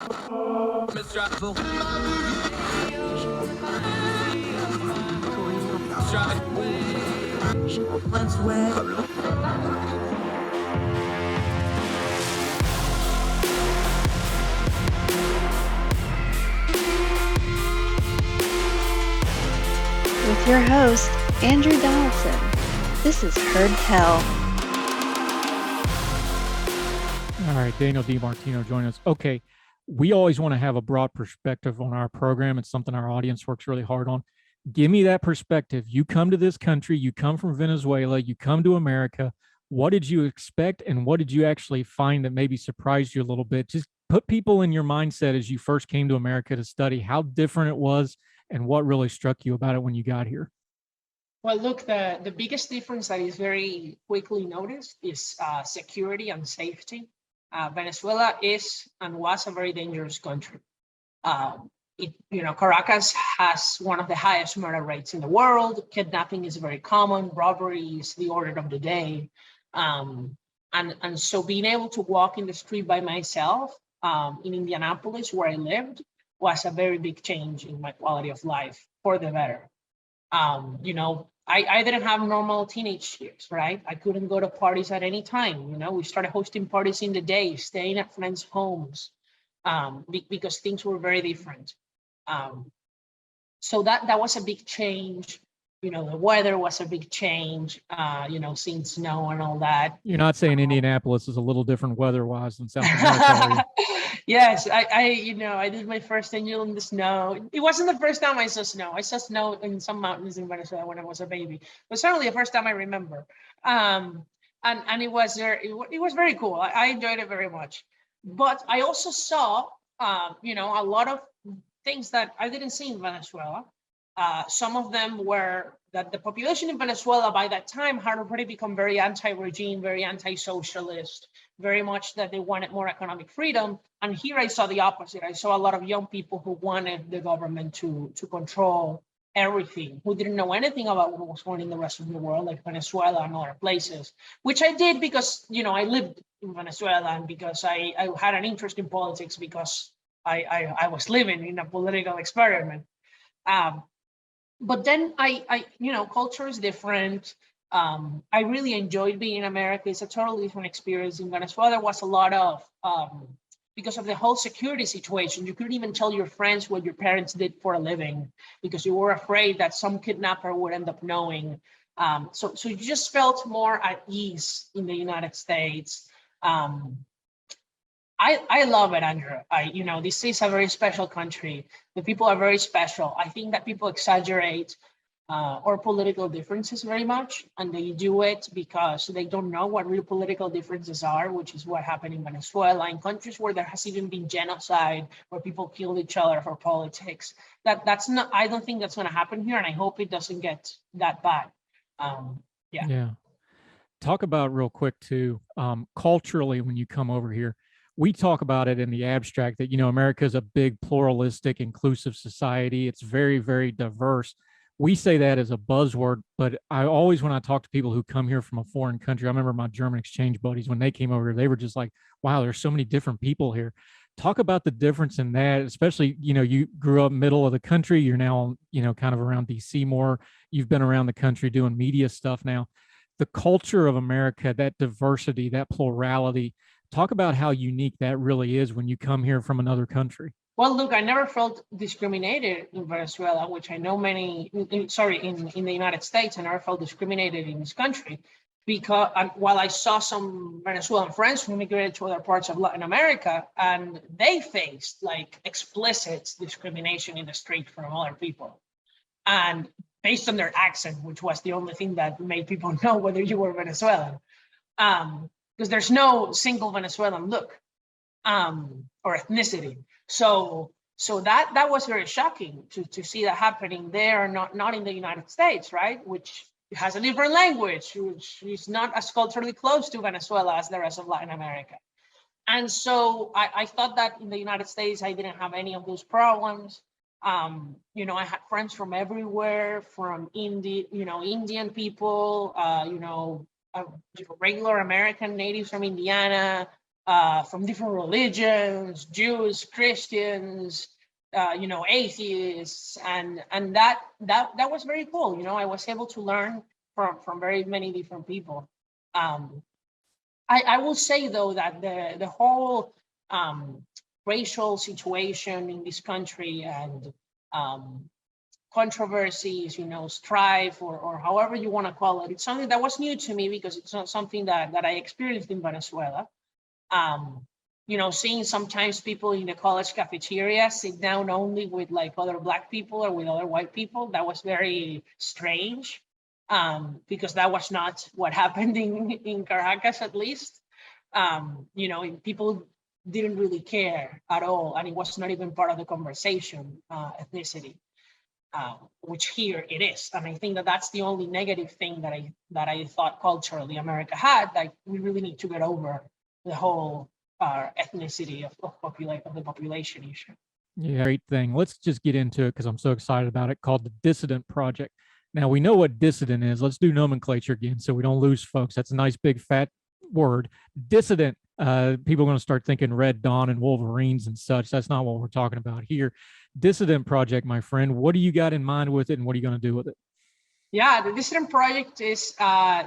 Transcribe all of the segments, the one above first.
With your host, Andrew Donaldson. This is Heard Tell. All right, Daniel Di Martino joining us. Okay, we always want to have a broad perspective on our program. It's something our audience works really hard on. Give me that perspective. You come to this country, you come from Venezuela, you come to America. What did you expect and what did you actually find that maybe surprised you a little bit? Just put people in your mindset as you first came to America to study, how different it was and what really struck you about it when you got here. Well, look, the biggest difference that is very quickly noticed is security and safety. Venezuela is and was a very dangerous country. Caracas has one of the highest murder rates in the world. Kidnapping is very common. Robbery is the order of the day. And so being able to walk in the street by myself in Indianapolis, where I lived, was a very big change in my quality of life for the better. I didn't have normal teenage years, right? I couldn't go to parties at any time. We started hosting parties in the day, staying at friends' homes, because things were very different. So that was a big change. The weather was a big change, seeing snow and all that. You're not saying Indianapolis is a little different weather-wise than South America. Yes, I did my first annual in the snow. It wasn't the first time I saw snow. I saw snow in some mountains in Venezuela when I was a baby, but certainly the first time I remember. And it was very cool. I enjoyed it very much. But I also saw, a lot of things that I didn't see in Venezuela. Some of them were that the population in Venezuela by that time had already become very anti-regime, very anti-socialist, very much that they wanted more economic freedom. And here I saw the opposite. I saw a lot of young people who wanted the government to control everything, who didn't know anything about what was going on in the rest of the world, like Venezuela and other places, which I did because, I lived in Venezuela and because I had an interest in politics because I was living in a political experiment. But then culture is different. I really enjoyed being in America. It's a totally different experience. In Venezuela, there was a lot of, because of the whole security situation, you couldn't even tell your friends what your parents did for a living because you were afraid that some kidnapper would end up knowing. So you just felt more at ease in the United States. I love it, Andrew. This is a very special country. The people are very special. I think that people exaggerate our political differences very much, and they do it because they don't know what real political differences are, which is what happened in Venezuela, in countries where there has even been genocide, where people killed each other for politics. That's not. I don't think that's going to happen here, and I hope it doesn't get that bad. Yeah. Talk about real quick too, culturally when you come over here. We talk about it in the abstract that, America is a big pluralistic, inclusive society. It's very, very diverse. We say that as a buzzword, but I always, when I talk to people who come here from a foreign country, I remember my German exchange buddies, when they came over here, they were just like, wow, there's so many different people here. Talk about the difference in that, especially, you grew up middle of the country. You're now, kind of around DC more. You've been around the country doing media stuff now. The culture of America, that diversity, that plurality, talk about how unique that really is when you come here from another country. Well, look, I never felt discriminated in Venezuela, which I know in the United States, I never felt discriminated in this country because while I saw some Venezuelan friends who immigrated to other parts of Latin America, and they faced like explicit discrimination in the street from other people. And based on their accent, which was the only thing that made people know whether you were Venezuelan. Because there's no single Venezuelan look or ethnicity. So that was very shocking to see that happening there, not in the United States, right? Which has a different language, which is not as culturally close to Venezuela as the rest of Latin America. And so I thought that in the United States, I didn't have any of those problems. I had friends from everywhere, from Indian people, regular American natives from Indiana, from different religions, Jews, Christians, atheists, and that was very cool. I was able to learn from very many different people. I will say though that the whole racial situation in this country and controversies, strife, or however you want to call it, it's something that was new to me because it's not something that I experienced in Venezuela. Seeing sometimes people in the college cafeteria sit down only with like other Black people or with other white people, that was very strange, because that was not what happened in Caracas, at least. People didn't really care at all, and it was not even part of the conversation, ethnicity, which here it is. And I think that that's the only negative thing that I thought culturally America had. Like, we really need to get over the whole ethnicity of the population issue. Yeah, great thing. Let's just get into it because I'm so excited about it, called the Dissident Project. Now, we know what dissident is. Let's do nomenclature again so we don't lose folks. That's a nice big fat word. Dissident. People are going to start thinking Red Dawn and Wolverines and such. That's not what we're talking about here. Dissident Project, my friend. What do you got in mind with it, and what are you going to do with it? Yeah, the Dissident Project is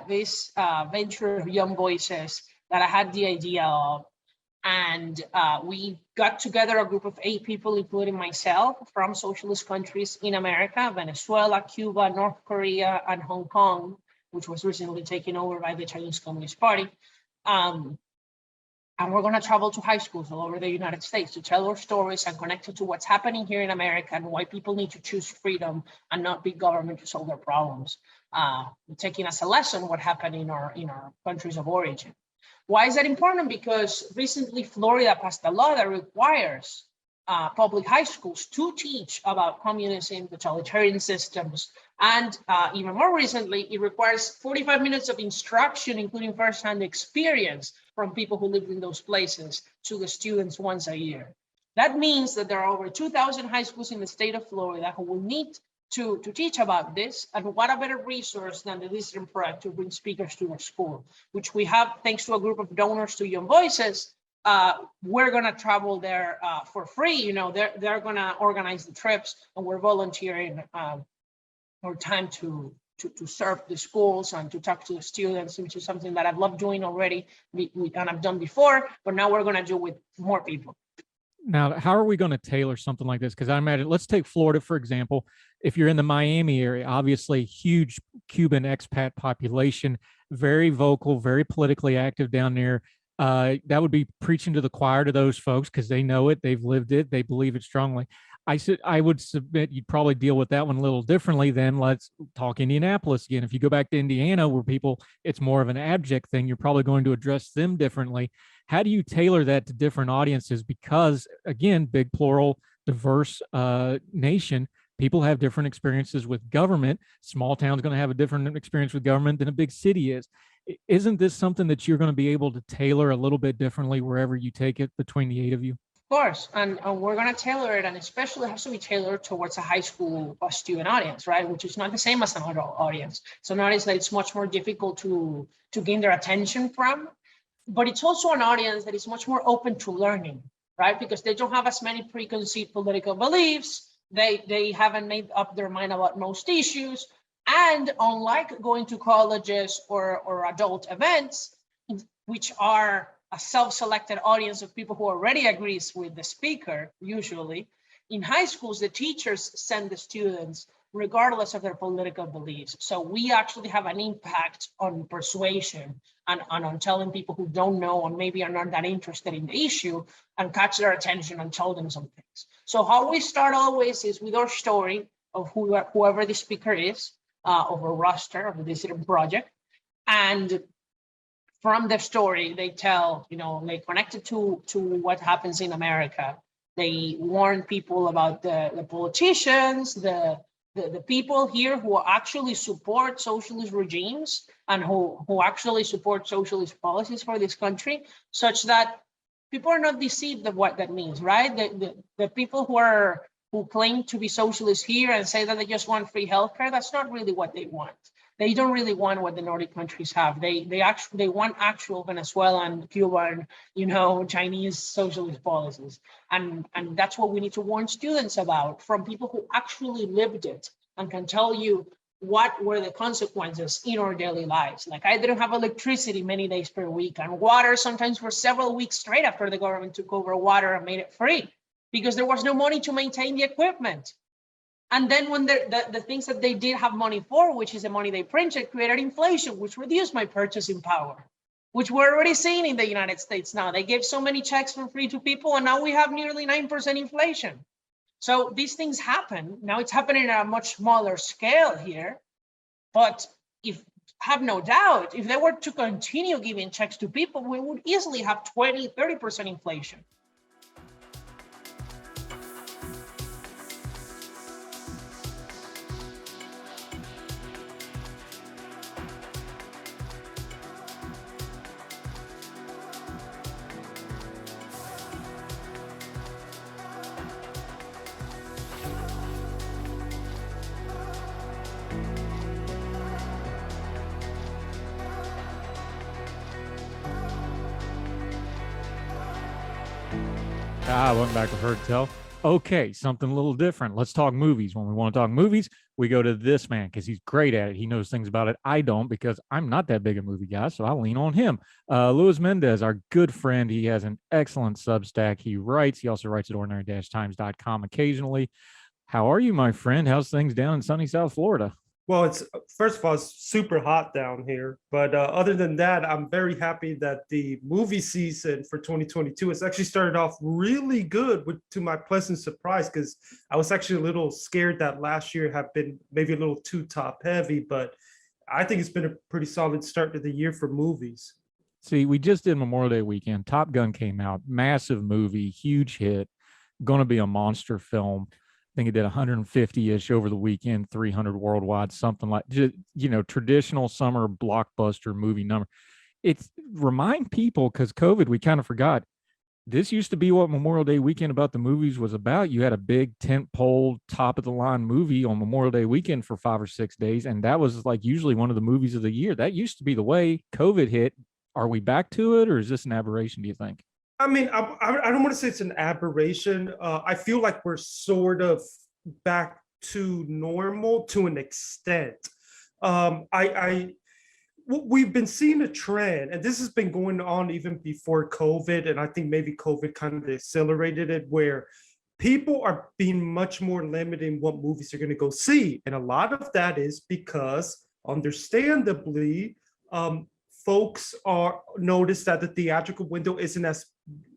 this venture of young voices that I had the idea of. And we got together a group of 8 people, including myself, from socialist countries in America: Venezuela, Cuba, North Korea, and Hong Kong, which was recently taken over by the Chinese Communist Party. And we're going to travel to high schools all over the United States to tell our stories and connect it to what's happening here in America and why people need to choose freedom and not big government to solve their problems. Taking as a lesson what happened in our countries of origin. Why is that important? Because recently Florida passed a law that requires public high schools to teach about communism, totalitarian systems, and even more recently, it requires 45 minutes of instruction, including firsthand experience from people who lived in those places, to the students once a year. That means that there are over 2,000 high schools in the state of Florida who will need to teach about this. And what a better resource than the Dissident Project to bring speakers to our school, which we have thanks to a group of donors to Young Voices. We're going to travel there for free. They're going to organize the trips, and we're volunteering our time to serve the schools and to talk to the students, which is something that I've loved doing already and I've done before, but now we're going to do with more people. Now, how are we going to tailor something like this? Because I imagine, let's take Florida, for example. If you're in the Miami area, obviously huge Cuban expat population, very vocal, very politically active down there. That would be preaching to the choir to those folks because they know it, they've lived it, they believe it strongly. I would submit you'd probably deal with that one a little differently than, let's talk Indianapolis again. If you go back to Indiana, where people, it's more of an abject thing, you're probably going to address them differently. How do you tailor that to different audiences? Because again, big, plural, diverse nation, people have different experiences with government. Small town's going to have a different experience with government than a big city is. Isn't this something that you're going to be able to tailor a little bit differently wherever you take it between the 8 of you? Of course, and we're going to tailor it, and especially has to be tailored towards a high school student audience, right? Which is not the same as an adult audience. So an audience that it's much more difficult to gain their attention from, but it's also an audience that is much more open to learning, right? Because they don't have as many preconceived political beliefs. They haven't made up their mind about most issues, and unlike going to colleges or adult events, which are a self-selected audience of people who already agrees with the speaker, usually, in high schools, the teachers send the students regardless of their political beliefs. So we actually have an impact on persuasion and on telling people who don't know or maybe are not that interested in the issue and catch their attention and tell them some things. So how we start always is with our story of whoever the speaker is, of a roster of the Dissident Project. And from their story, they tell, they connect it to what happens in America. They warn people about the politicians, the people here who actually support socialist regimes and who actually support socialist policies for this country, such that people are not deceived of what that means, right? The people who claim to be socialists here and say that they just want free healthcare, that's not really what they want. They don't really want what the Nordic countries have. They want actual Venezuelan, Cuban, Chinese socialist policies. And that's what we need to warn students about, from people who actually lived it and can tell you what were the consequences in our daily lives. Like, I didn't have electricity many days per week, and water sometimes for several weeks straight after the government took over water and made it free, because there was no money to maintain the equipment. And then when the things that they did have money for, which is the money they printed, created inflation, which reduced my purchasing power, which we're already seeing in the United States now. They gave so many checks for free to people, and now we have nearly 9% inflation. So these things happen. Now it's happening at a much smaller scale here. But have no doubt, if they were to continue giving checks to people, we would easily have 20, 30% inflation. Welcome back to Heard Tell. Okay, something a little different. Let's talk movies. When we want to talk movies, we go to this man because he's great at it. He knows things about it. I don't, because I'm not that big a movie guy, so I'll lean on him. Luis Mendez, our good friend. He has an excellent Substack. He writes. He also writes at ordinary-times.com occasionally. How are you, my friend? How's things down in sunny South Florida? Well, it's first of all, it's super hot down here. But other than that, I'm very happy that the movie season for 2022 has actually started off really good, to my pleasant surprise, because I was actually a little scared that last year had been maybe a little too top heavy. But I think it's been a pretty solid start to the year for movies. See, we just did Memorial Day weekend. Top Gun came out, massive movie, huge hit, going to be a monster film. I think it did 150-ish over the weekend, 300 worldwide, something like, traditional summer blockbuster movie number. It's remind people, because COVID, we kind of forgot, this used to be what Memorial Day weekend about the movies was about. You had a big tentpole, top of the line movie on Memorial Day weekend for 5 or 6 days. And that was like usually one of the movies of the year. That used to be the way. COVID hit. Are we back to it, or is this an aberration, do you think? I mean, I don't want to say it's an aberration. I feel like we're sort of back to normal to an extent. We've been seeing a trend, and this has been going on even before COVID, and I think maybe COVID kind of accelerated it, where people are being much more limited in what movies they're going to go see. And a lot of that is because, understandably, folks notice that the theatrical window isn't as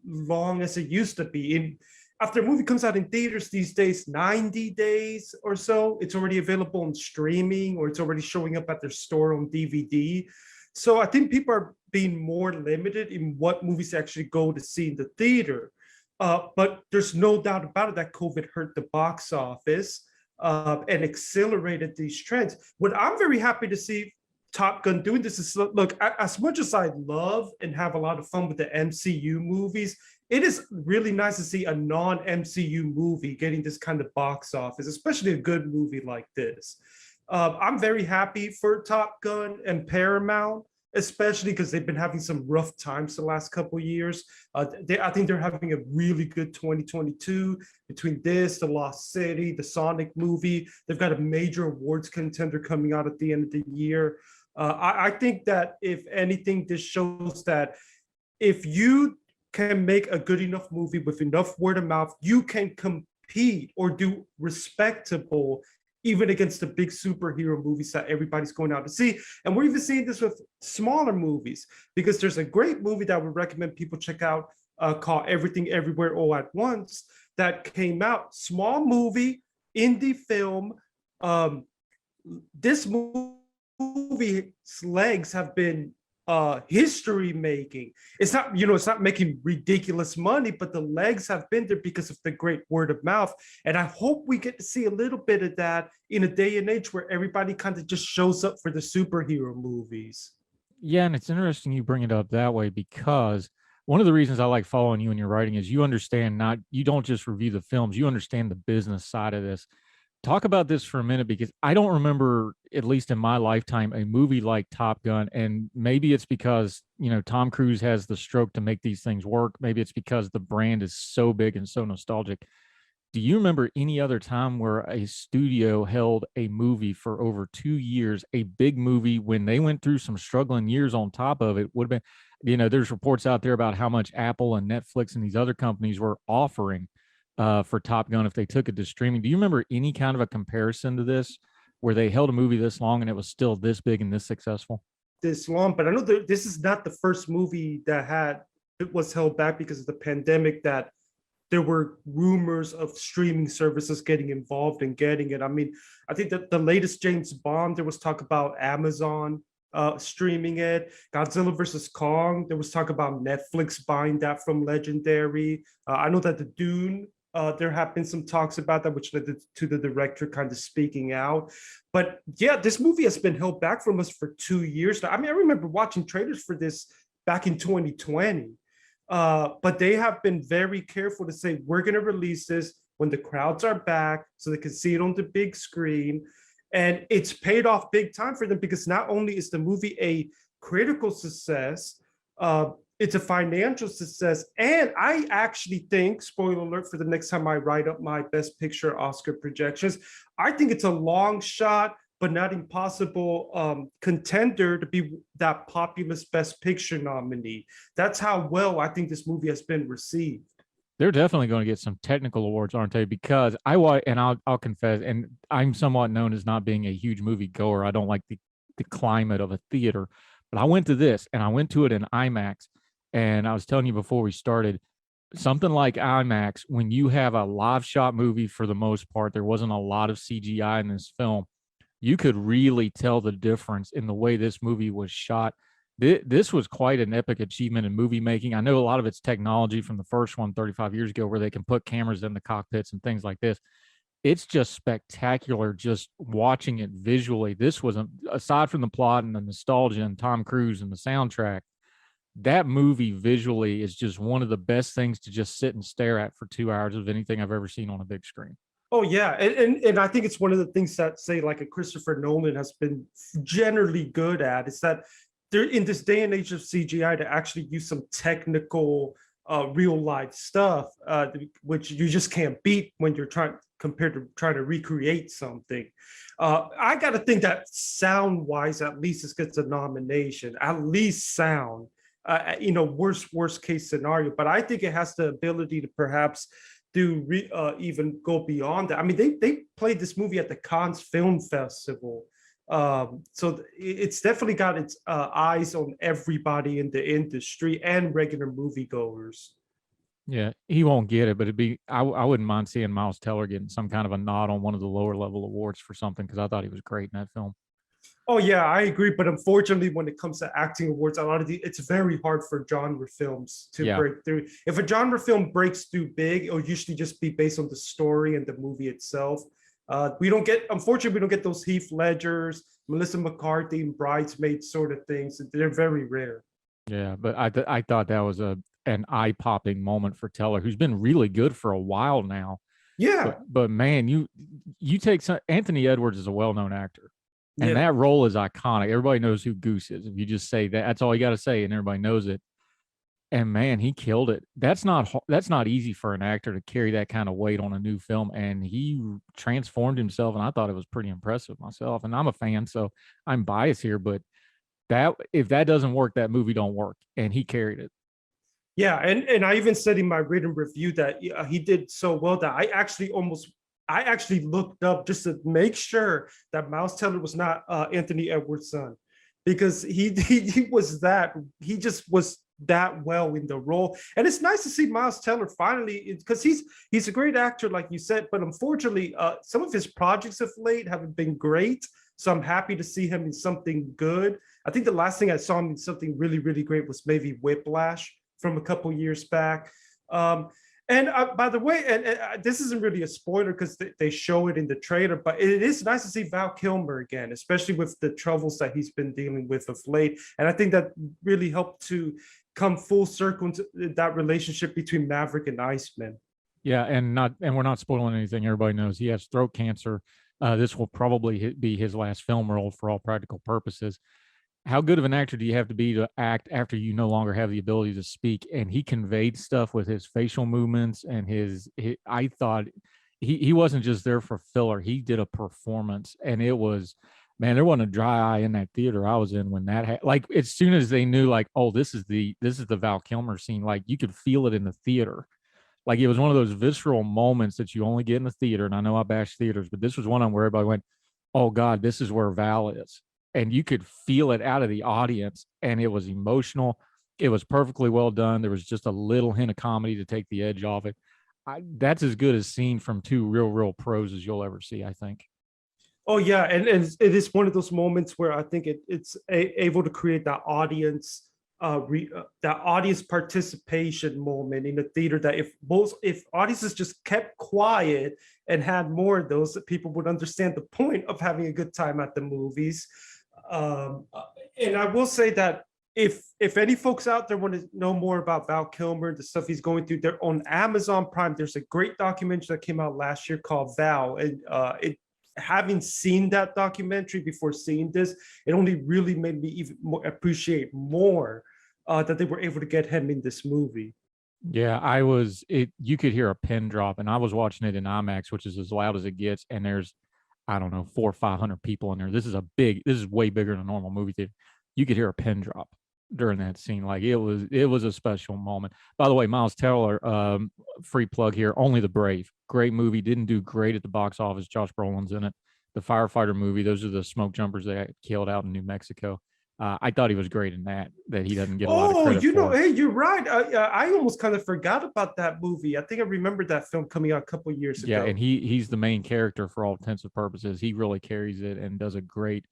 long as it used to be. After a movie comes out in theaters these days, 90 days or so, it's already available on streaming, or it's already showing up at their store on DVD. So I think people are being more limited in what movies they actually go to see in the theater. But there's no doubt about it that COVID hurt the box office and accelerated these trends. What I'm very happy to see Top Gun doing this is, look, as much as I love and have a lot of fun with the MCU movies, it is really nice to see a non-MCU movie getting this kind of box office, especially a good movie like this. I'm very happy for Top Gun and Paramount, especially because they've been having some rough times the last couple of years. I think they're having a really good 2022 between this, The Lost City, the Sonic movie. They've got a major awards contender coming out at the end of the year. I think that if anything, this shows that if you can make a good enough movie with enough word of mouth, you can compete or do respectable even against the big superhero movies that everybody's going out to see. And we're even seeing this with smaller movies, because there's a great movie that I would recommend people check out called Everything Everywhere All at Once that came out. Small movie, indie film. This movie's legs have been history making. It's not making ridiculous money, but the legs have been there because of the great word of mouth. And I hope we get to see a little bit of that in a day and age where everybody kind of just shows up for the superhero movies. Yeah, and it's interesting you bring it up that way, because one of the reasons I like following you and your writing is you understand, you don't just review the films, you understand the business side of this. talk about this for a minute, because I don't remember, at least in my lifetime, a movie like Top Gun. And maybe it's because, Tom Cruise has the stroke to make these things work. Maybe it's because the brand is so big and so nostalgic. Do you remember any other time where a studio held a movie for over 2 years, a big movie, when they went through some struggling years on top of it? Would have been, there's reports out there about how much Apple and Netflix and these other companies were offering for Top Gun if they took it to streaming. Do you remember any kind of a comparison to this, where they held a movie this long and it was still this big and this successful? This long, but I know that this is not the first movie that was held back because of the pandemic, that there were rumors of streaming services getting involved and getting it. I mean, I think that the latest James Bond, there was talk about Amazon streaming it. Godzilla versus Kong, there was talk about Netflix buying that from Legendary. I know that the Dune, there have been some talks about that, which led to the director kind of speaking out. But yeah, this movie has been held back from us for 2 years now. I mean, I remember watching trailers for this back in 2020. But they have been very careful to say, we're going to release this when the crowds are back so they can see it on the big screen. And it's paid off big time for them, because not only is the movie a critical success, it's a financial success. And I actually think, spoiler alert for the next time I write up my Best Picture Oscar projections, I think it's a long shot, but not impossible contender to be that populist Best Picture nominee. That's how well I think this movie has been received. They're definitely going to get some technical awards, aren't they? Because I'll confess, and I'm somewhat known as not being a huge movie goer. I don't like the climate of a theater, but I went to this, and I went to it in IMAX. And I was telling you before we started, something like IMAX, when you have a live shot movie, for the most part, there wasn't a lot of CGI in this film. You could really tell the difference in the way this movie was shot. This was quite an epic achievement in movie making. I know a lot of it's technology from the first one 35 years ago, where they can put cameras in the cockpits and things like this. It's just spectacular just watching it visually. This was, aside from the plot and the nostalgia and Tom Cruise and the soundtrack, that movie visually is just one of the best things to just sit and stare at for 2 hours of anything I've ever seen on a big screen. Oh yeah, and I think it's one of the things that, say, like a Christopher Nolan has been generally good at, is that they're in this day and age of CGI to actually use some technical, real life stuff, which you just can't beat when you're trying to recreate something. I got to think that sound wise, at least this gets a nomination, at least sound. Worst case scenario, but I think it has the ability to perhaps even go beyond that. I mean, they played this movie at the Cannes Film Festival, so it's definitely got its eyes on everybody in the industry and regular moviegoers. Yeah, he won't get it, but I wouldn't mind seeing Miles Teller getting some kind of a nod on one of the lower level awards for something, because I thought he was great in that film. Oh yeah, I agree. But unfortunately, when it comes to acting awards, it's very hard for genre films to break through. If a genre film breaks through big, it'll usually just be based on the story and the movie itself. Unfortunately, we don't get those Heath Ledgers, Melissa McCarthy, and Bridesmaids sort of things. They're very rare. Yeah, but I thought that was an eye-popping moment for Teller, who's been really good for a while now. Yeah. But man, you take Anthony Edwards is a well-known actor. And that role is iconic. Everybody knows who Goose is. If you just say that, that's all you got to say, and everybody knows it. And man, he killed it. That's not easy for an actor to carry that kind of weight on a new film. And he transformed himself, and I thought it was pretty impressive myself. And I'm a fan, so I'm biased here, but if that doesn't work, that movie don't work. And he carried it. Yeah, and I even said in my written review that he did so well that I actually looked up just to make sure that Miles Teller was not Anthony Edwards' son, because he just was that well in the role. And it's nice to see Miles Teller finally, because he's a great actor, like you said, but unfortunately, some of his projects of late haven't been great. So I'm happy to see him in something good. I think the last thing I saw him in something really, really great was maybe Whiplash from a couple years back. And by the way, and this isn't really a spoiler because they show it in the trailer, but it is nice to see Val Kilmer again, especially with the troubles that he's been dealing with of late. And I think that really helped to come full circle into that relationship between Maverick and Iceman. Yeah, and we're not spoiling anything. Everybody knows he has throat cancer. This will probably be his last film role for all practical purposes. How good of an actor do you have to be to act after you no longer have the ability to speak? And he conveyed stuff with his facial movements and I thought he wasn't just there for filler. He did a performance, and it was, man, there wasn't a dry eye in that theater I was in when that like, as soon as they knew, like, oh, this is the Val Kilmer scene, like you could feel it in the theater. Like it was one of those visceral moments that you only get in the theater. And I know I bash theaters, but this was one on where everybody went, oh God, this is where Val is. And you could feel it out of the audience, and it was emotional. It was perfectly well done. There was just a little hint of comedy to take the edge off it. That's as good as seen from two real pros as you'll ever see, I think. Oh yeah, and it is one of those moments where I think it's able to create that audience that audience participation moment in the theater, that if audiences just kept quiet and had more of those, that people would understand the point of having a good time at the movies. And I will say that if any folks out there want to know more about Val Kilmer, the stuff he's going through, they're on Amazon Prime. There's a great documentary that came out last year called Val, and having seen that documentary before seeing this, it only really made me even more appreciate more that they were able to get him in this movie. Yeah, you could hear a pin drop, and I was watching it in IMAX, which is as loud as it gets. And there's, I don't know, 400 or 500 people in there. This is way bigger than a normal movie theater. You could hear a pin drop during that scene. Like it was a special moment. By the way, Miles Teller, free plug here, Only the Brave. Great movie. Didn't do great at the box office. Josh Brolin's in it. The firefighter movie. Those are the smoke jumpers that killed out in New Mexico. I thought he was great in that he doesn't get a lot of credit for. Hey, you're right. I almost kind of forgot about that movie. I think I remembered that film coming out a couple years ago. Yeah, and he's the main character for all intents and purposes. He really carries it and does a great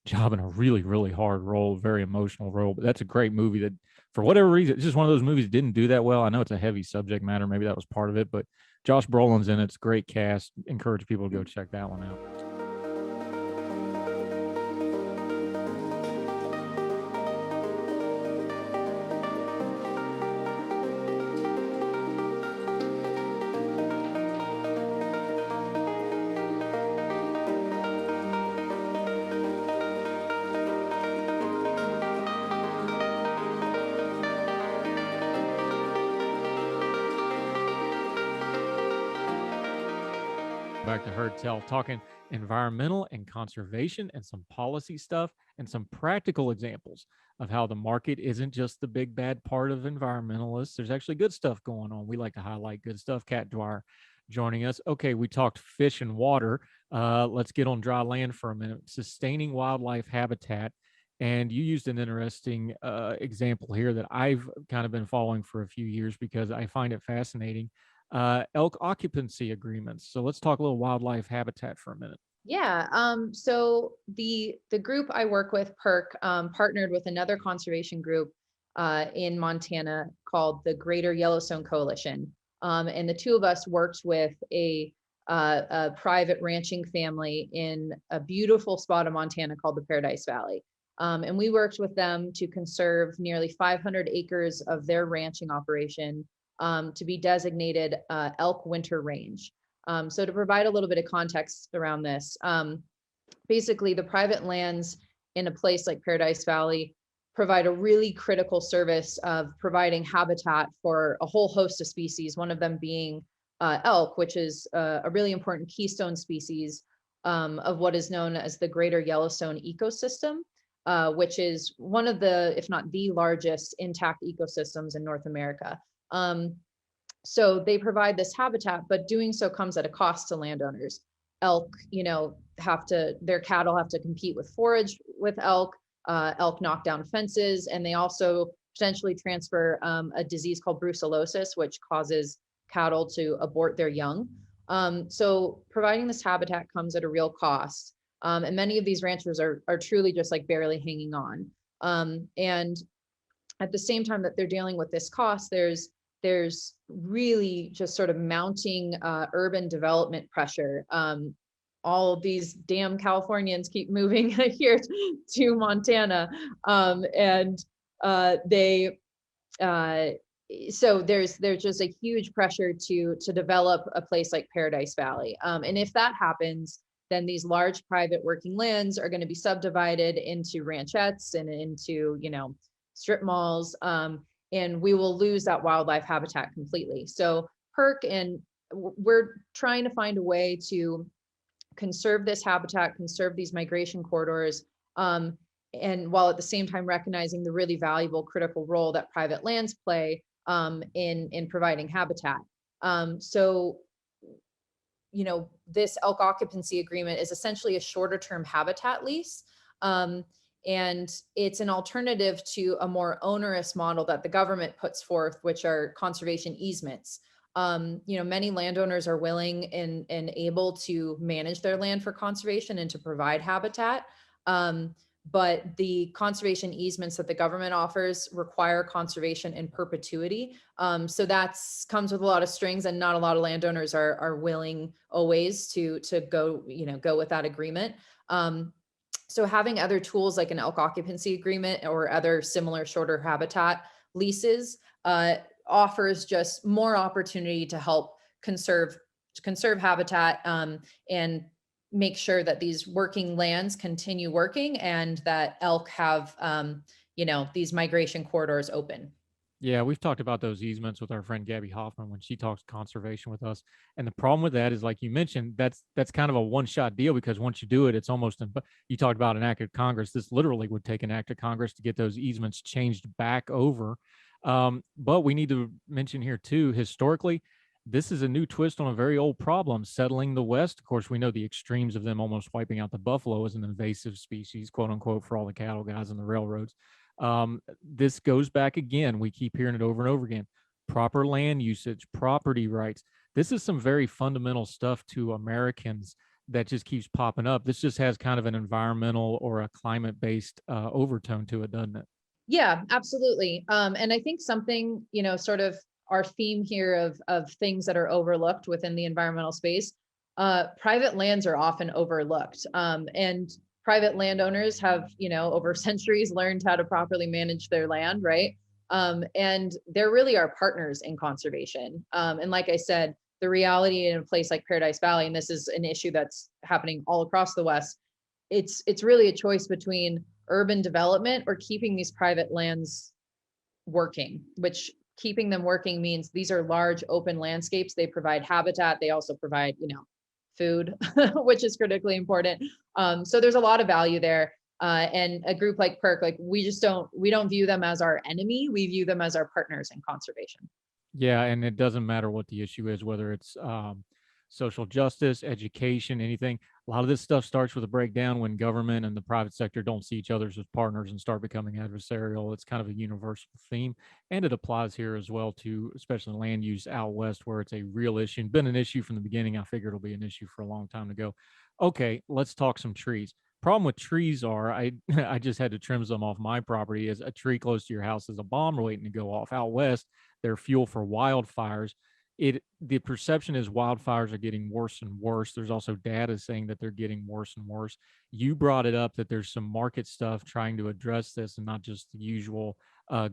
job in a really hard role, very emotional role. But that's a great movie that, for whatever reason, it's just one of those movies that didn't do that well. I know it's a heavy subject matter. Maybe that was part of it, but Josh Brolin's in it. It's a great cast. Encourage people to go check that one out. Back to Heard Tell, talking environmental and conservation and some policy stuff and some practical examples of how the market isn't just the big bad part of environmentalists. There's actually good stuff going on. We like to highlight good stuff. Kat Dwyer joining us. Okay, we talked fish and water. Let's get on dry land for a minute. Sustaining wildlife habitat. And you used an interesting example here that I've kind of been following for a few years because I find it fascinating. Elk occupancy agreements. So let's talk a little wildlife habitat for a minute. Yeah. So the group I work with, PERC, partnered with another conservation group in Montana called the Greater Yellowstone Coalition. And the two of us worked with a private ranching family in a beautiful spot of Montana called the Paradise Valley. And we worked with them to conserve nearly 500 acres of their ranching operation to be designated elk winter range. So to provide a little bit of context around this, basically the private lands in a place like Paradise Valley provide a really critical service of providing habitat for a whole host of species, one of them being elk, which is a really important keystone species of what is known as the Greater Yellowstone ecosystem, which is one of the, if not the largest intact ecosystems in North America. So they provide this habitat, but doing so comes at a cost to landowners. Elk, their cattle have to compete with forage with elk. Elk knock down fences, and they also potentially transfer a disease called brucellosis, which causes cattle to abort their young. So providing this habitat comes at a real cost. And many of these ranchers are truly just like barely hanging on. And at the same time that they're dealing with this cost, there's really just sort of mounting urban development pressure. All of these damn Californians keep moving here to Montana, and they so there's just a huge pressure to develop a place like Paradise Valley. And if that happens, then these large private working lands are going to be subdivided into ranchettes and into, strip malls. And we will lose that wildlife habitat completely. So we're trying to find a way to conserve this habitat, conserve these migration corridors, and while at the same time recognizing the really valuable critical role that private lands play in providing habitat. So, this elk occupancy agreement is essentially a shorter term habitat lease. And it's an alternative to a more onerous model that the government puts forth, which are conservation easements. Many landowners are willing and able to manage their land for conservation and to provide habitat. But the conservation easements that the government offers require conservation in perpetuity. So that's comes with a lot of strings, and not a lot of landowners are willing always to go with that agreement. So having other tools like an elk occupancy agreement or other similar shorter habitat leases offers just more opportunity to help conserve habitat and make sure that these working lands continue working and that elk have these migration corridors open. Yeah, we've talked about those easements with our friend Gabby Hoffman when she talks conservation with us. And the problem with that is, like you mentioned, that's kind of a one-shot deal, because once you do it, it's almost, you talked about an act of Congress. This literally would take an act of Congress to get those easements changed back over. But we need to mention here too, historically, this is a new twist on a very old problem, settling the West. Of course, we know the extremes of them almost wiping out the buffalo as an invasive species, quote unquote, for all the cattle guys and the railroads. This goes back again. We keep hearing it over and over again. Proper land usage, property rights. This is some very fundamental stuff to Americans that just keeps popping up. This just has kind of an environmental or a climate-based overtone to it, doesn't it? Yeah, absolutely. And I think something, sort of our theme here of things that are overlooked within the environmental space, private lands are often overlooked. And private landowners have, over centuries learned how to properly manage their land, right? And they're really our partners in conservation. And like I said, the reality in a place like Paradise Valley, and this is an issue that's happening all across the West, it's really a choice between urban development or keeping these private lands working, which keeping them working means these are large open landscapes. They provide habitat. They also provide, food, which is critically important. So there's a lot of value there. And a group like PERC, like we don't view them as our enemy. We view them as our partners in conservation. Yeah, and it doesn't matter what the issue is, whether it's social justice, education, anything. A lot of this stuff starts with a breakdown when government and the private sector don't see each other as partners and start becoming adversarial. It's kind of a universal theme, and it applies here as well to especially land use out west, where it's a real issue and been an issue from the beginning. I figure it'll be an issue for a long time to go. Okay, let's talk some trees. Problem with trees are, I just had to trim some off my property. Is a tree close to your house is a bomb waiting to go off. Out west, they're fuel for wildfires. The perception is wildfires are getting worse and worse. There's also data saying that they're getting worse and worse. You brought it up that there's some market stuff trying to address this and not just the usual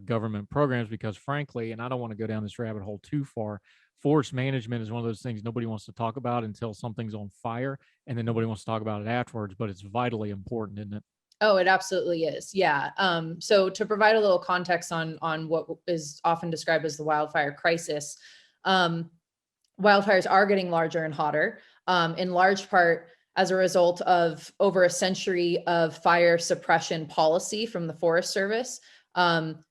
government programs, because frankly, and I don't want to go down this rabbit hole too far, forest management is one of those things nobody wants to talk about until something's on fire, and then nobody wants to talk about it afterwards, but it's vitally important, isn't it? Oh, it absolutely is. Yeah. So to provide a little context on what is often described as the wildfire crisis, wildfires are getting larger and hotter, in large part as a result of over a century of fire suppression policy from the Forest Service.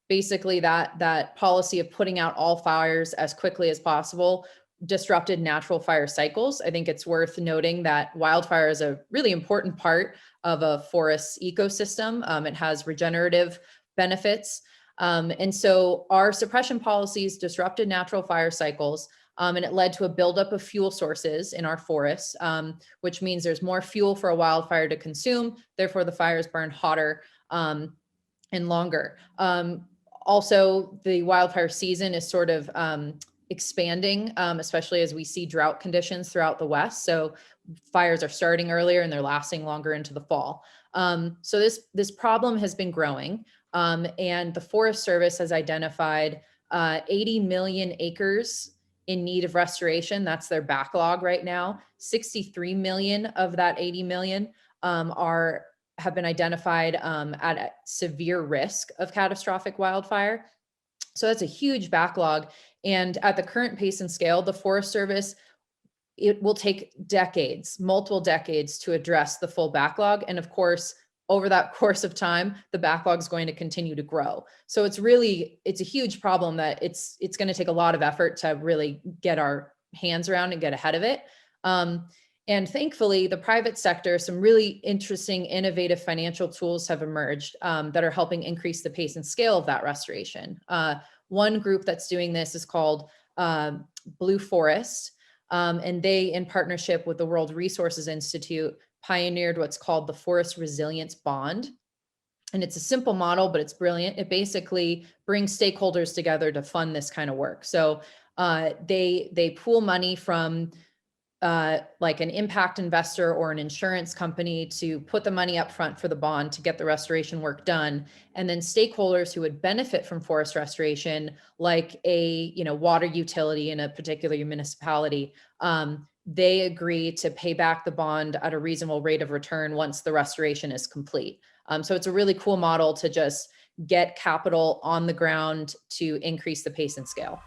Basically, that policy of putting out all fires as quickly as possible disrupted natural fire cycles. I think it's worth noting that wildfire is a really important part of a forest ecosystem. It has regenerative benefits. And so our suppression policies disrupted natural fire cycles, and it led to a buildup of fuel sources in our forests, which means there's more fuel for a wildfire to consume. Therefore, the fires burn hotter and longer. Also, the wildfire season is sort of expanding, especially as we see drought conditions throughout the West. So fires are starting earlier and they're lasting longer into the fall. So this problem has been growing, and the Forest Service has identified 80 million acres in need of restoration. That's their backlog right now. 63 million of that 80 million have been identified at severe risk of catastrophic wildfire. So that's a huge backlog. And at the current pace and scale, the Forest Service, it will take decades, multiple decades to address the full backlog. And of course, over that course of time, the backlog is going to continue to grow. So it's a huge problem that it's going to take a lot of effort to really get our hands around and get ahead of it. And thankfully, the private sector, some really interesting, innovative financial tools have emerged that are helping increase the pace and scale of that restoration. One group that's doing this is called Blue Forest, and they, in partnership with the World Resources Institute, pioneered what's called the Forest Resilience Bond. And it's a simple model, but it's brilliant. It basically brings stakeholders together to fund this kind of work. So they pool money from like an impact investor or an insurance company to put the money up front for the bond to get the restoration work done. And then stakeholders who would benefit from forest restoration, like a water utility in a particular municipality, they agree to pay back the bond at a reasonable rate of return once the restoration is complete. So it's a really cool model to just get capital on the ground to increase the pace and scale.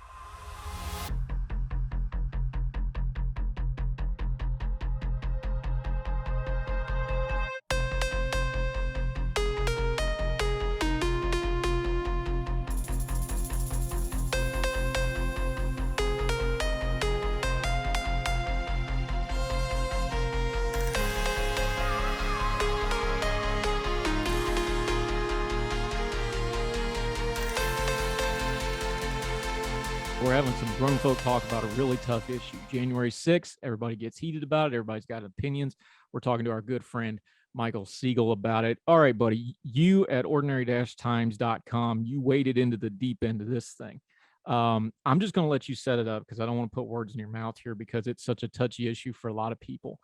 We're having some grown folk talk about a really tough issue. January 6th, everybody gets heated about it. Everybody's got opinions. We're talking to our good friend, Michael Siegel, about it. All right, buddy, you at ordinary-times.com, you waded into the deep end of this thing. I'm just going to let you set it up because I don't want to put words in your mouth here because it's such a touchy issue for a lot of people.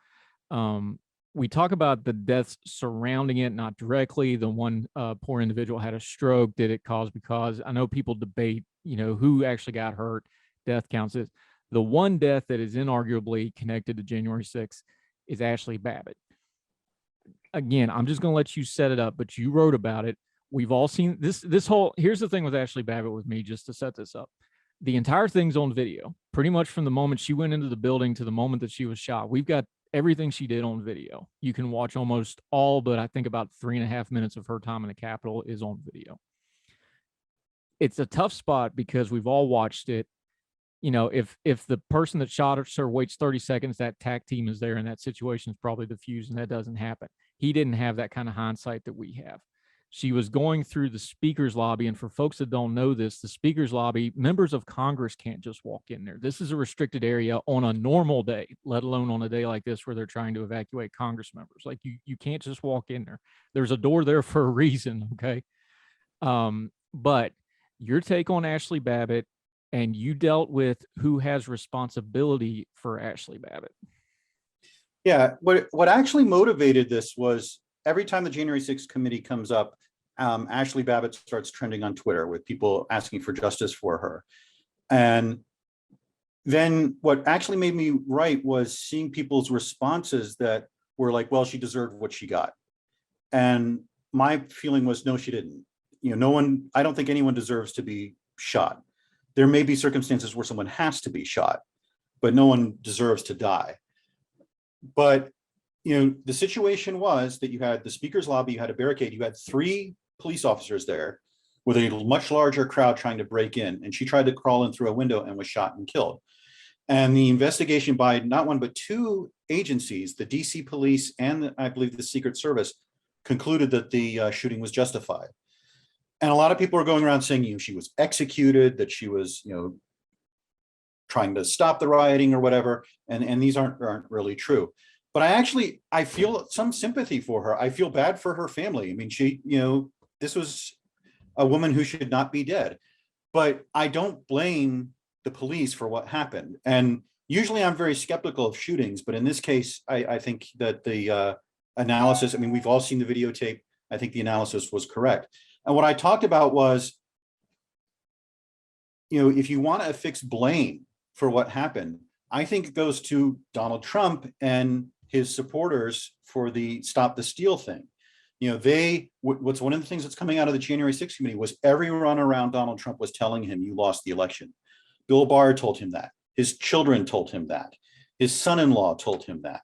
We talk about the deaths surrounding it, not directly. The one poor individual had a stroke. Did it cause because? I know people debate, who actually got hurt, death counts. The one death that is inarguably connected to January 6th is Ashley Babbitt. Again, I'm just going to let you set it up, but you wrote about it. We've all seen this whole, here's the thing with Ashley Babbitt with me, just to set this up. The entire thing's on video, pretty much from the moment she went into the building to the moment that she was shot. We've got everything she did on video. You can watch almost all, but I think about 3.5 minutes of her time in the Capitol is on video. It's a tough spot because we've all watched it. If the person that shot her waits 30 seconds, that TAC team is there and that situation is probably diffused and that doesn't happen. He didn't have that kind of hindsight that we have. She was going through the speaker's lobby. And for folks that don't know this, the speaker's lobby, members of Congress can't just walk in there. This is a restricted area on a normal day, let alone on a day like this where they're trying to evacuate Congress members. Like you can't just walk in there. There's a door there for a reason, okay? But your take on Ashley Babbitt, and you dealt with who has responsibility for Ashley Babbitt. Yeah, what actually motivated this was every time the January 6th committee comes up, Ashley Babbitt starts trending on Twitter with people asking for justice for her. And then what actually made me write was seeing people's responses that were like, well, she deserved what she got. And my feeling was, no, she didn't. No one, I don't think anyone deserves to be shot. There may be circumstances where someone has to be shot, but no one deserves to die. But the situation was that you had the speaker's lobby, you had a barricade, you had 3 police officers there with a much larger crowd trying to break in. And she tried to crawl in through a window and was shot and killed. And the investigation by not one, but 2 agencies, the DC police and I believe the Secret Service, concluded that the shooting was justified. And a lot of people are going around saying, she was executed, that she was, trying to stop the rioting or whatever. And these aren't really true. But I feel some sympathy for her. I feel bad for her family. I mean, she, this was a woman who should not be dead. But I don't blame the police for what happened. And usually I'm very skeptical of shootings, but in this case, I think that the analysis, we've all seen the videotape. I think the analysis was correct. And what I talked about was if you want to affix blame for what happened, I think it goes to Donald Trump and his supporters for the Stop the Steal thing. What's one of the things that's coming out of the January 6th committee was everyone around Donald Trump was telling him, you lost the election. Bill Barr told him that. His children told him that. His son-in-law told him that.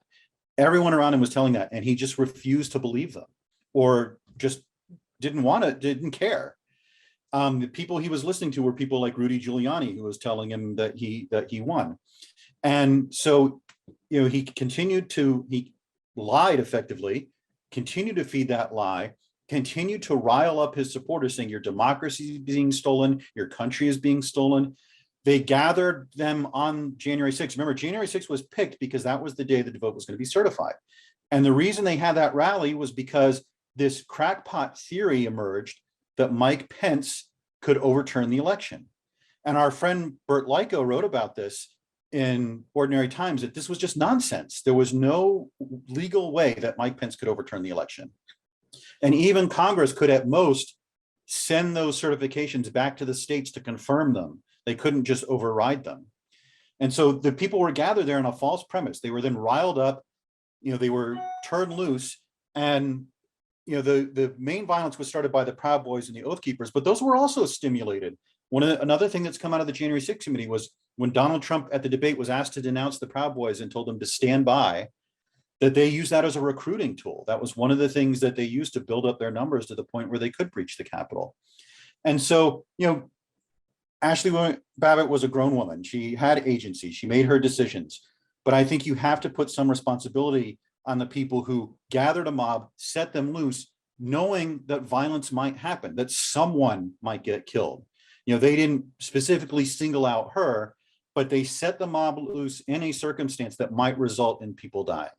Everyone around him was telling that, and he just refused to believe them, or just didn't care. The people he was listening to were people like Rudy Giuliani, who was telling him that he won. And so, he lied effectively, continued to feed that lie, continued to rile up his supporters, saying your democracy is being stolen, your country is being stolen. They gathered them on January 6th. Remember, January 6th was picked because that was the day that the vote was going to be certified. And the reason they had that rally was because this crackpot theory emerged that Mike Pence could overturn the election. And our friend Bert Lyko wrote about this in Ordinary Times, that this was just nonsense. There was no legal way that Mike Pence could overturn the election. And even Congress could at most send those certifications back to the states to confirm them. They couldn't just override them. And so the people were gathered there on a false premise. They were then riled up, they were turned loose, and the main violence was started by the Proud Boys and the Oath Keepers, but those were also stimulated. Another thing that's come out of the January 6th committee was when Donald Trump at the debate was asked to denounce the Proud Boys and told them to stand by, that they used that as a recruiting tool. That was one of the things that they used to build up their numbers to the point where they could breach the Capitol. And so, Ashley Babbitt was a grown woman. She had agency. She made her decisions. But I think you have to put some responsibility on the people who gathered a mob, set them loose, knowing that violence might happen, that someone might get killed. They didn't specifically single out her, but they set the mob loose in a circumstance that might result in people dying.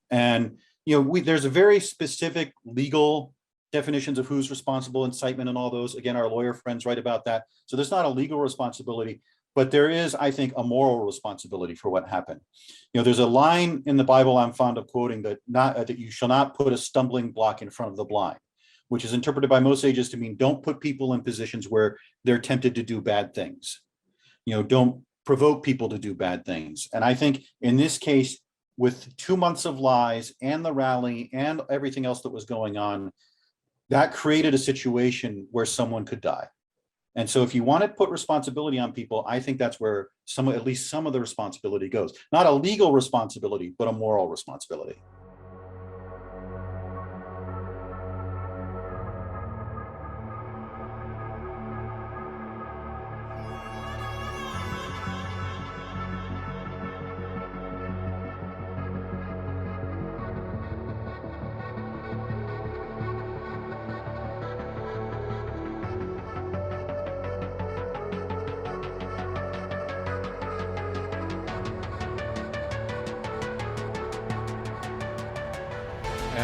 And there's a very specific legal definitions of who's responsible, incitement, and all those. Again, our lawyer friends write about that. So there's not a legal responsibility, but there is, I think, a moral responsibility for what happened. There's a line in the Bible I'm fond of quoting that you shall not put a stumbling block in front of the blind, which is interpreted by most sages to mean don't put people in positions where they're tempted to do bad things. Don't provoke people to do bad things. And I think in this case, with 2 months of lies and the rally and everything else that was going on, that created a situation where someone could die. And so if you want to put responsibility on people, I think that's where at least some of the responsibility goes. Not a legal responsibility, but a moral responsibility.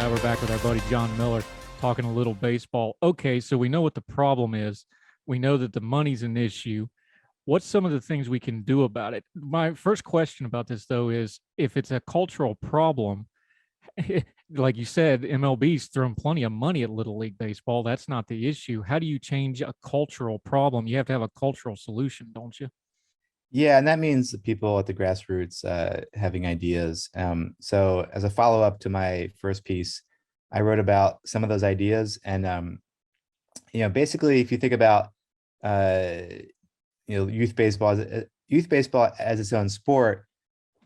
We're back with our buddy John Miller talking a little baseball. Okay, so we know what the problem is. We know that the money's an issue. What's some of the things we can do about it? My first question about this, though, is if it's a cultural problem, like you said, MLB's thrown plenty of money at Little League Baseball. That's not the issue. How do you change a cultural problem? You have to have a cultural solution, don't you? Yeah, and that means the people at the grassroots having ideas. So as a follow-up to my first piece, I wrote about some of those ideas. And, basically, if you think about, youth baseball as its own sport,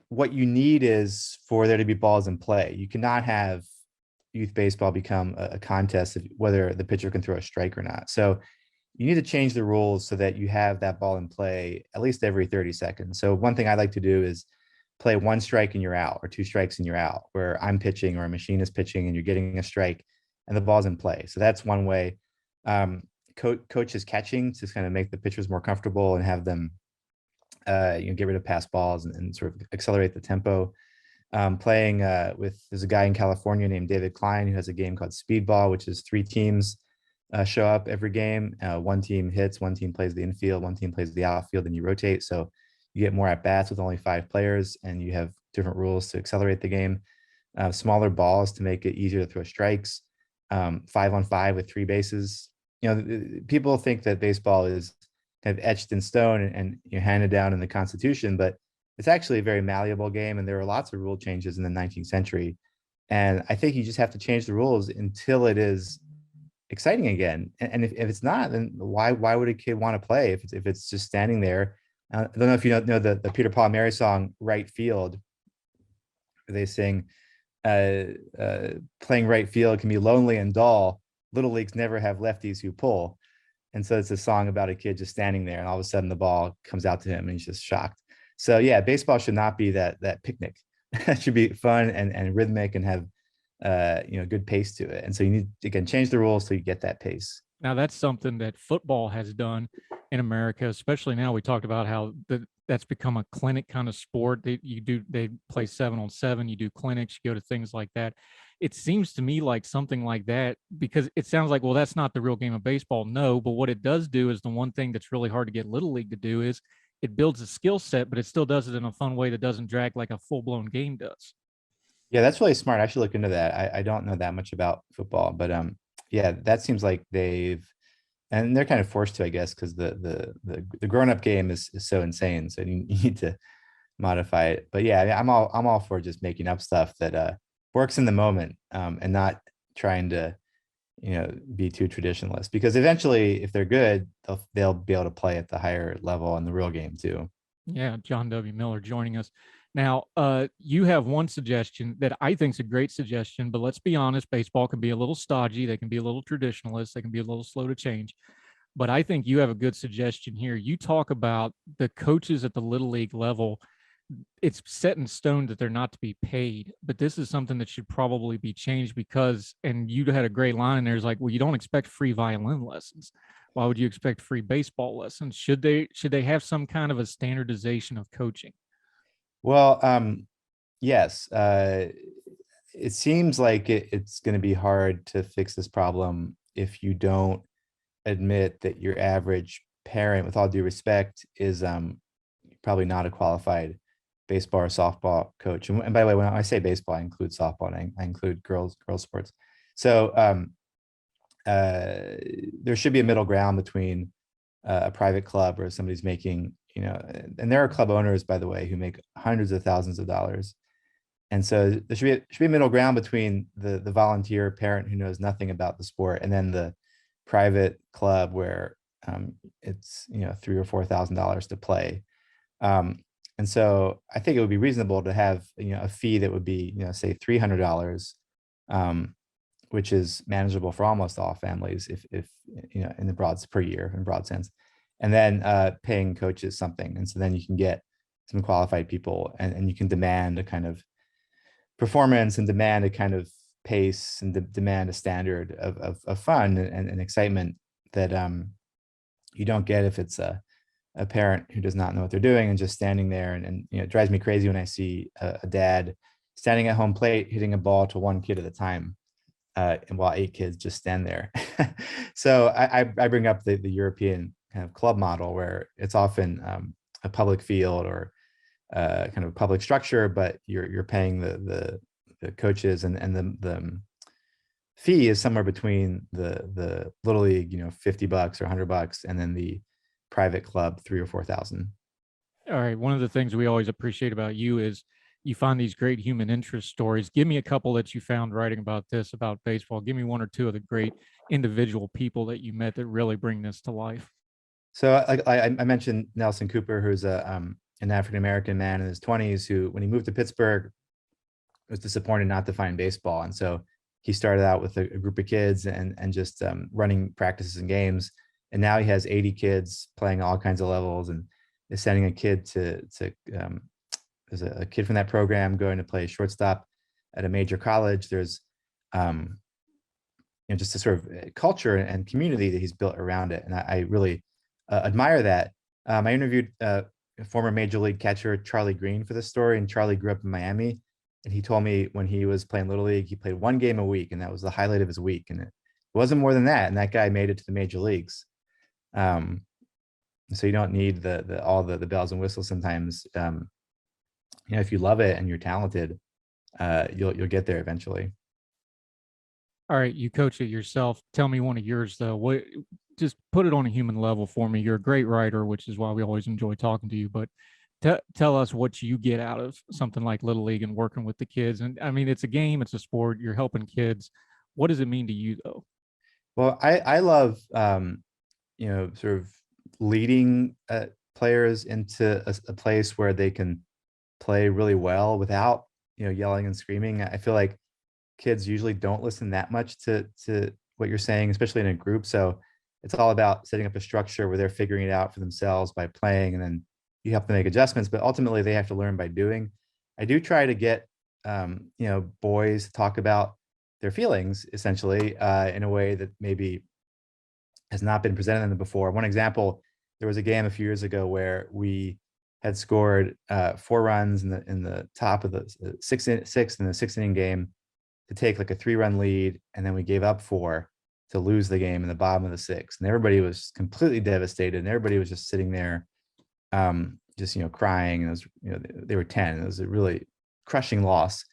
what you need is for there to be balls in play. You cannot have youth baseball become a contest of whether the pitcher can throw a strike or not. So you need to change the rules so that you have that ball in play at least every 30 seconds. So one thing I like to do is play 1 strike and you're out, or 2 strikes and you're out, where I'm pitching or a machine is pitching and you're getting a strike and the ball's in play. So that's one way. Coaches catching to kind of make the pitchers more comfortable and have them get rid of pass balls and sort of accelerate the tempo. Playing there's a guy in California named David Klein who has a game called Speedball, which is 3 teams show up every game. 1 team hits, 1 team plays the infield, 1 team plays the outfield, and you rotate. So you get more at bats with only 5 players, and you have different rules to accelerate the game. Smaller balls to make it easier to throw strikes. 5-on-5 with 3 bases. People think that baseball is kind of etched in stone and handed down in the Constitution, but it's actually a very malleable game, and there were lots of rule changes in the 19th century. And I think you just have to change the rules until it is exciting again. And if it's not, then why would a kid want to play if it's just standing there? I don't know if you know the Peter Paul and Mary song "Right Field." They sing, "Playing right field can be lonely and dull. Little leagues never have lefties who pull." And so it's a song about a kid just standing there, and all of a sudden the ball comes out to him, and he's just shocked. So yeah, baseball should not be that picnic. It should be fun and rhythmic and have good pace to it. And so you need to, again, change the rules so you get that pace. Now that's something that football has done in America, especially now. We talked about how that's become a clinic kind of sport. They play 7-on-7. You do clinics, you go to things like that. It seems to me like something like that, because it sounds like, well, that's not the real game of baseball. No, but what it does do is the one thing that's really hard to get Little League to do is it builds a skill set, but it still does it in a fun way that doesn't drag like a full-blown game does. Yeah, that's really smart. I should look into that. I don't know that much about football, but yeah, that seems like they're kind of forced to, I guess, because the grown-up game is so insane. So you need to modify it. But yeah, I'm all for just making up stuff that works in the moment, and not trying to be too traditionalist, because eventually, if they're good, they'll be able to play at the higher level in the real game too. Yeah, John W. Miller joining us. Now, you have one suggestion that I think is a great suggestion, but let's be honest, baseball can be a little stodgy. They can be a little traditionalist. They can be a little slow to change. But I think you have a good suggestion here. You talk about the coaches at the Little League level. It's set in stone that they're not to be paid, but this is something that should probably be changed because, and you had a great line in there, is like, well, you don't expect free violin lessons. Why would you expect free baseball lessons? Should they have some kind of a standardization of coaching? Well, yes. It seems like it's going to be hard to fix this problem if you don't admit that your average parent, with all due respect, is probably not a qualified baseball or softball coach. And by the way, when I say baseball, I include softball, and I include girls sports. So there should be a middle ground between a private club where somebody's making, and there are club owners, by the way, who make hundreds of thousands of dollars. And so there should be a middle ground between the volunteer parent who knows nothing about the sport, and then the private club where it's $3,000 or $4,000 to play. And so I think it would be reasonable to have a fee that would be say $300, which is manageable for almost all families, if in the broad per year, in broad sense, and then paying coaches something. And so then you can get some qualified people, and you can demand a kind of performance and demand a kind of pace and demand a standard of fun and excitement that you don't get if it's a parent who does not know what they're doing and just standing there. And it drives me crazy when I see a dad standing at home plate hitting a ball to one kid at a time, and while 8 kids just stand there. So I bring up the European kind of club model, where it's often a public field or kind of a public structure, but you're paying the coaches, and the fee is somewhere between the Little League, $50 or $100, and then the private club $3,000 or $4,000. All right. One of the things we always appreciate about you is you find these great human interest stories. Give me a couple that you found writing about this, about baseball. Give me 1 or 2 of the great individual people that you met that really bring this to life. So I mentioned Nelson Cooper, who's an African-American man in his 20s, who, when he moved to Pittsburgh, was disappointed not to find baseball. And so he started out with a group of kids and just running practices and games. And now he has 80 kids playing all kinds of levels, and is sending a kid there's a kid from that program going to play shortstop at a major college. There's just a sort of culture and community that he's built around it. And I really admire that. I interviewed former Major League catcher Charlie Green for this story, and Charlie grew up in Miami. And he told me when he was playing Little League, he played 1 game a week, and that was the highlight of his week. And it wasn't more than that. And that guy made it to the major leagues. So you don't need all the bells and whistles sometimes. If you love it and you're talented, you'll get there eventually. All right, you coach it yourself. Tell me one of yours though. just put it on a human level for me. You're a great writer, which is why we always enjoy talking to you. But tell us what you get out of something like Little League and working with the kids. And I mean, it's a game, it's a sport. You're helping kids. What does it mean to you, though? Well, I love, sort of leading players into a place where they can play really well without, yelling and screaming. I feel like kids usually don't listen that much to what you're saying, especially in a group. So it's all about setting up a structure where they're figuring it out for themselves by playing, and then you have to make adjustments, but ultimately they have to learn by doing. I do try to get, boys to talk about their feelings essentially in a way that maybe has not been presented to them before. One example, there was a game a few years ago where we had scored 4 runs in the top of the sixth in the 6th-inning game to take like a 3-run lead, and then we gave up 4 to lose the game in the bottom of the 6th, and everybody was completely devastated, and everybody was just sitting there, just crying. And it was, they were 10. It was a really crushing loss.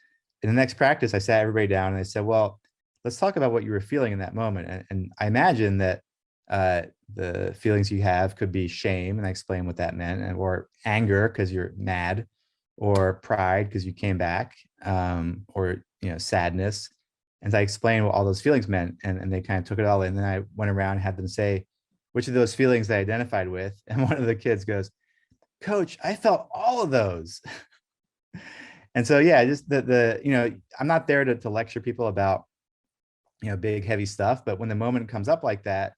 In the next practice, I sat everybody down and I said, well, let's talk about what you were feeling in that moment. And I imagine that the feelings you have could be shame, and I explained what that meant, or anger because you're mad, or pride because you came back, or sadness. And I explained what all those feelings meant, and they kind of took it all in. And then I went around and had them say which of those feelings they identified with. And one of the kids goes, "Coach, I felt all of those." And so, yeah, just I'm not there to lecture people about, big, heavy stuff. But when the moment comes up like that,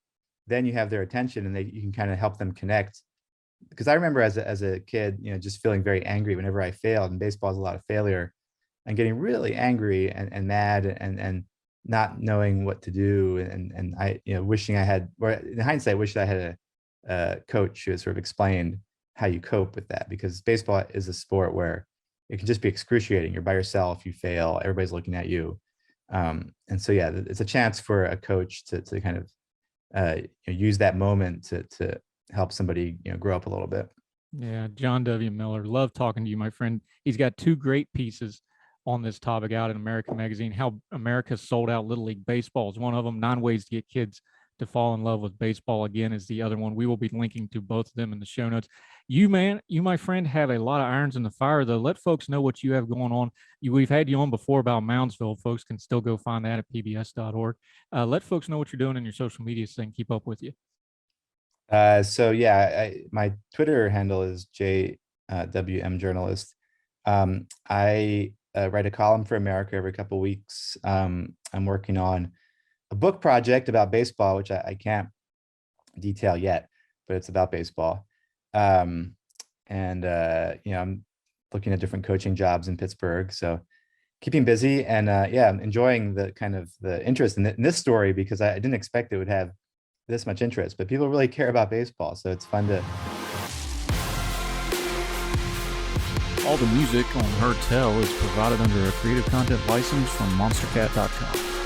then you have their attention, and you can kind of help them connect. Because I remember as a kid, just feeling very angry whenever I failed, and baseball is a lot of failure, and getting really angry and mad and not knowing what to do. And I, wishing I had, or in hindsight, wished I had a coach who had sort of explained how you cope with that, because baseball is a sport where it can just be excruciating. You're by yourself, you fail, everybody's looking at you. And so, yeah, it's a chance for a coach to kind of use that moment to help somebody, grow up a little bit. Yeah, John W. Miller, love talking to you, my friend. He's got 2 great pieces on this topic out in America Magazine. How America sold out Little League baseball is one of them. 9 ways to get kids to fall in love with baseball again is the other one. We will be linking to both of them in the show notes. You, my friend, have a lot of irons in the fire, though. Let folks know what you have going on. We've had you on before about Moundsville. Folks can still go find that at pbs.org. Let folks know what you're doing in your social media so they can keep up with you. So yeah, my Twitter handle is JWM Journalist. I write a column for America every couple of weeks. I'm working on a book project about baseball, which I can't detail yet, but it's about baseball. I'm looking at different coaching jobs in Pittsburgh. So keeping busy, and I'm enjoying the kind of the interest in this story, because I didn't expect it would have this much interest, but people really care about baseball. So it's fun to. All the music on Heard Tell is provided under a Creative Content license from monstercat.com.